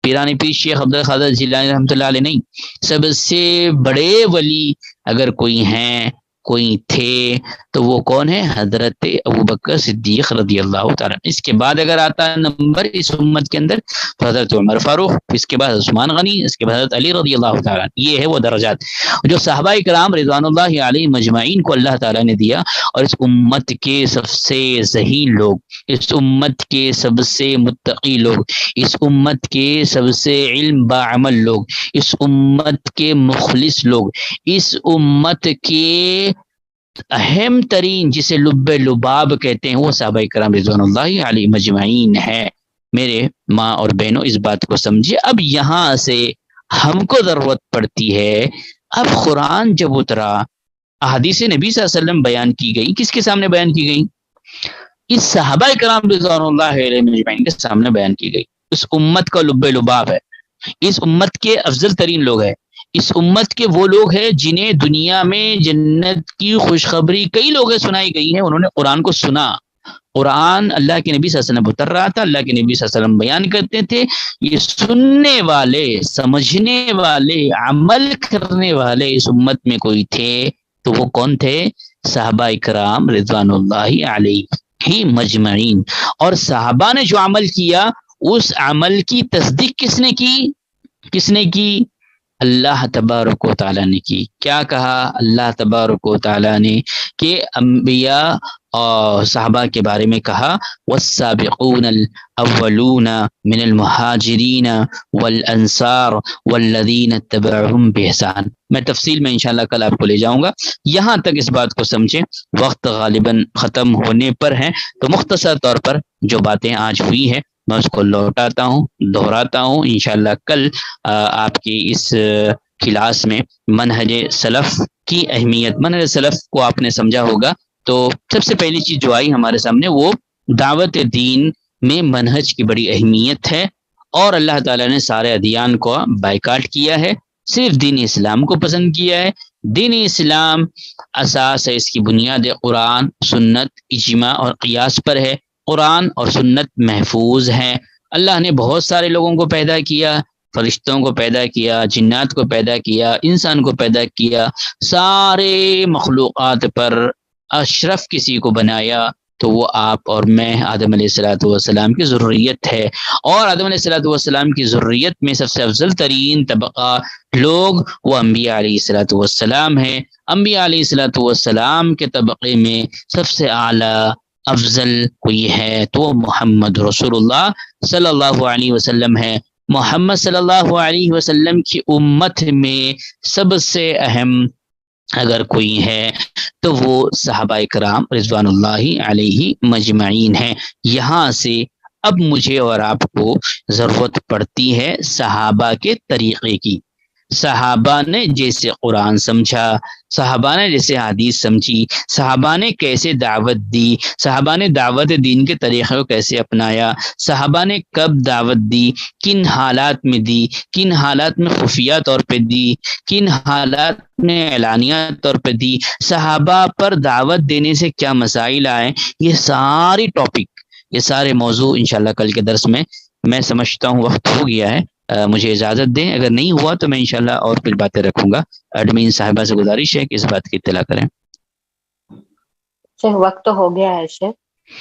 پیرانی پیر شیخ عبد القادر جیلانی رحمۃ اللہ علیہ نہیں، سب سے بڑے ولی اگر کوئی ہیں کوئی تھے تو وہ کون ہے؟ حضرت ابوبکر صدیق رضی اللہ تعالیٰ. اس کے بعد اگر آتا ہے نمبر اس امت کے اندر تو حضرت عمر فاروق، اس کے بعد عثمان غنی، اس کے بعد حضرت علی رضی اللہ تعالیٰ. یہ ہے وہ درجات جو صحابہ کرام رضوان اللہ علیہ مجمعین کو اللہ تعالیٰ نے دیا. اور اس امت کے سب سے ذہین لوگ، اس امت کے سب سے متقی لوگ، اس امت کے سب سے علم باعمل لوگ، اس امت کے مخلص لوگ، اس امت کے اہم ترین جسے لب لباب کہتے ہیں وہ صحابہ کرام رضوان اللہ علیہ مجمعین ہے. میرے ماں اور بہنوں اس بات کو سمجھے. اب یہاں سے ہم کو ضرورت پڑتی ہے، اب قرآن جب اترا، احادیث نبی صلی اللہ علیہ وسلم بیان کی گئی، کس کے سامنے بیان کی گئی؟ اس صحابہ کرام رضوان اللہ علیہ مجمعین کے سامنے بیان کی گئی. اس امت کا لب لباب ہے، اس امت کے افضل ترین لوگ ہیں، اس امت کے وہ لوگ ہیں جنہیں دنیا میں جنت کی خوشخبری کئی لوگوں سنائی گئی ہے. انہوں نے قرآن کو سنا. قرآن اللہ کے نبی صلی اللہ علیہ وسلم اتر رہا تھا، اللہ کے نبی صلی اللہ علیہ وسلم بیان کرتے تھے. یہ سننے والے، سمجھنے والے، عمل کرنے والے اس امت میں کوئی تھے تو وہ کون تھے؟ صحابہ کرام رضوان اللہ علیہ مجمعین. اور صحابہ نے جو عمل کیا اس عمل کی تصدیق کس نے کی؟ کس نے کی؟ اللہ تبارک و تعالیٰ نے کی. کیا کہا اللہ تبارک و تعالیٰ نے؟ کہ انبیاء اور صحابہ کے بارے میں کہا والسابقون الاولون من المہاجرین والانصار والذین اتبعوہم بإحسان. میں تفصیل میں انشاءاللہ کل آپ کو لے جاؤں گا. یہاں تک اس بات کو سمجھیں. وقت غالباً ختم ہونے پر ہے تو مختصر طور پر جو باتیں آج ہوئی ہیں میں اس کو لوٹاتا ہوں، دہراتا ہوں. انشاءاللہ کل آپ کی اس کلاس میں منہج سلف کی اہمیت، منہج سلف کو آپ نے سمجھا ہوگا. تو سب سے پہلی چیز جو آئی ہمارے سامنے وہ دعوت دین میں منہج کی بڑی اہمیت ہے. اور اللہ تعالیٰ نے سارے ادیان کو بائیکاٹ کیا ہے، صرف دین اسلام کو پسند کیا ہے. دین اسلام اساس ہے، اس کی بنیاد قرآن، سنت، اجماع اور قیاس پر ہے. قرآن اور سنت محفوظ ہیں. اللہ نے بہت سارے لوگوں کو پیدا کیا، فرشتوں کو پیدا کیا، جنات کو پیدا کیا، انسان کو پیدا کیا. سارے مخلوقات پر اشرف کسی کو بنایا تو وہ آپ اور میں آدم علیہ الصلوۃ والسلام کی ضروریت ہے. اور آدم علیہ الصلوۃ والسلام کی ضروریت میں سب سے افضل ترین طبقہ لوگ وہ انبیاء علیہ الصلوۃ والسلام ہیں. انبیاء علیہ الصلوۃ والسلام کے طبقے میں سب سے اعلیٰ افضل کوئی ہے تو وہ محمد رسول اللہ صلی اللہ علیہ وسلم ہے. محمد صلی اللہ علیہ وسلم کی امت میں سب سے اہم اگر کوئی ہے تو وہ صحابہ کرام رضوان اللہ علیہ مجمعین ہیں. یہاں سے اب مجھے اور آپ کو ضرورت پڑتی ہے صحابہ کے طریقے کی. صحابہ نے جیسے قرآن سمجھا، صحابہ نے جیسے حدیث سمجھی، صحابہ نے کیسے دعوت دی، صحابہ نے دعوت دین کے طریقے کو کیسے اپنایا، صحابہ نے کب دعوت دی، کن حالات میں دی، کن حالات میں خفیہ طور پہ دی، کن حالات میں اعلانیہ طور پہ دی، صحابہ پر دعوت دینے سے کیا مسائل آئے. یہ ساری ٹاپک، یہ سارے موضوع انشاءاللہ کل کے درس میں سمجھتا ہوں وقت ہو گیا ہے. مجھے اجازت دیں، اگر نہیں ہوا تو میں انشاءاللہ اور کچھ باتیں رکھوں گا. ایڈمین صاحبہ سے گزارش ہے کہ اس بات کی اطلاع کریں. وقت تو ہو گیا ہے شیخ،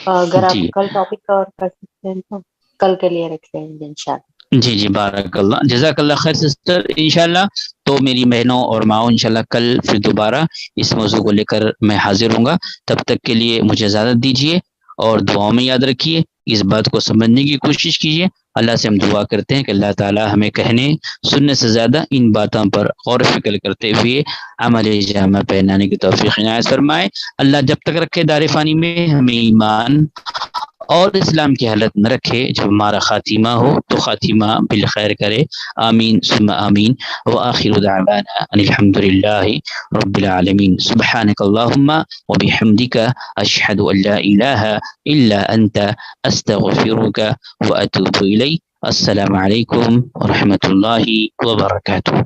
اگر آپ جی کل ٹاپک کور کر سکتے ہیں تو کل کے لیے رکھ لیں گے انشاءاللہ. جی بارک اللہ، جزاک اللہ خیر سسٹر. انشاءاللہ تو میری بہنوں اور ماؤں انشاءاللہ کل پھر دوبارہ اس موضوع کو لے کر میں حاضر ہوں گا. تب تک کے لیے مجھے اجازت دیجیے اور دعاؤں میں یاد رکھیے، اس بات کو سمجھنے کی کوشش کیجیے. اللہ سے ہم دعا کرتے ہیں کہ اللہ تعالی ہمیں کہنے سننے سے زیادہ ان باتوں پر غور و فکر کرتے ہوئے عمل جامع پہنانے کی توفیق عنایت فرمائے. اللہ جب تک رکھے دار فانی میں ہمیں ایمان اور اسلام کی حالت نہ رکھے. جب ہمارا خاتمہ ہو تو خاتمہ بالخیر کرے. آمین ثم آمین. وآخر دعوانا ان الحمد للہ رب العالمین. سبحانک اللہم وبحمدک اشہد ان لا الہ الا انت استغفرک واتوب الیک. السلام علیکم ورحمۃ اللہ وبرکاتہ.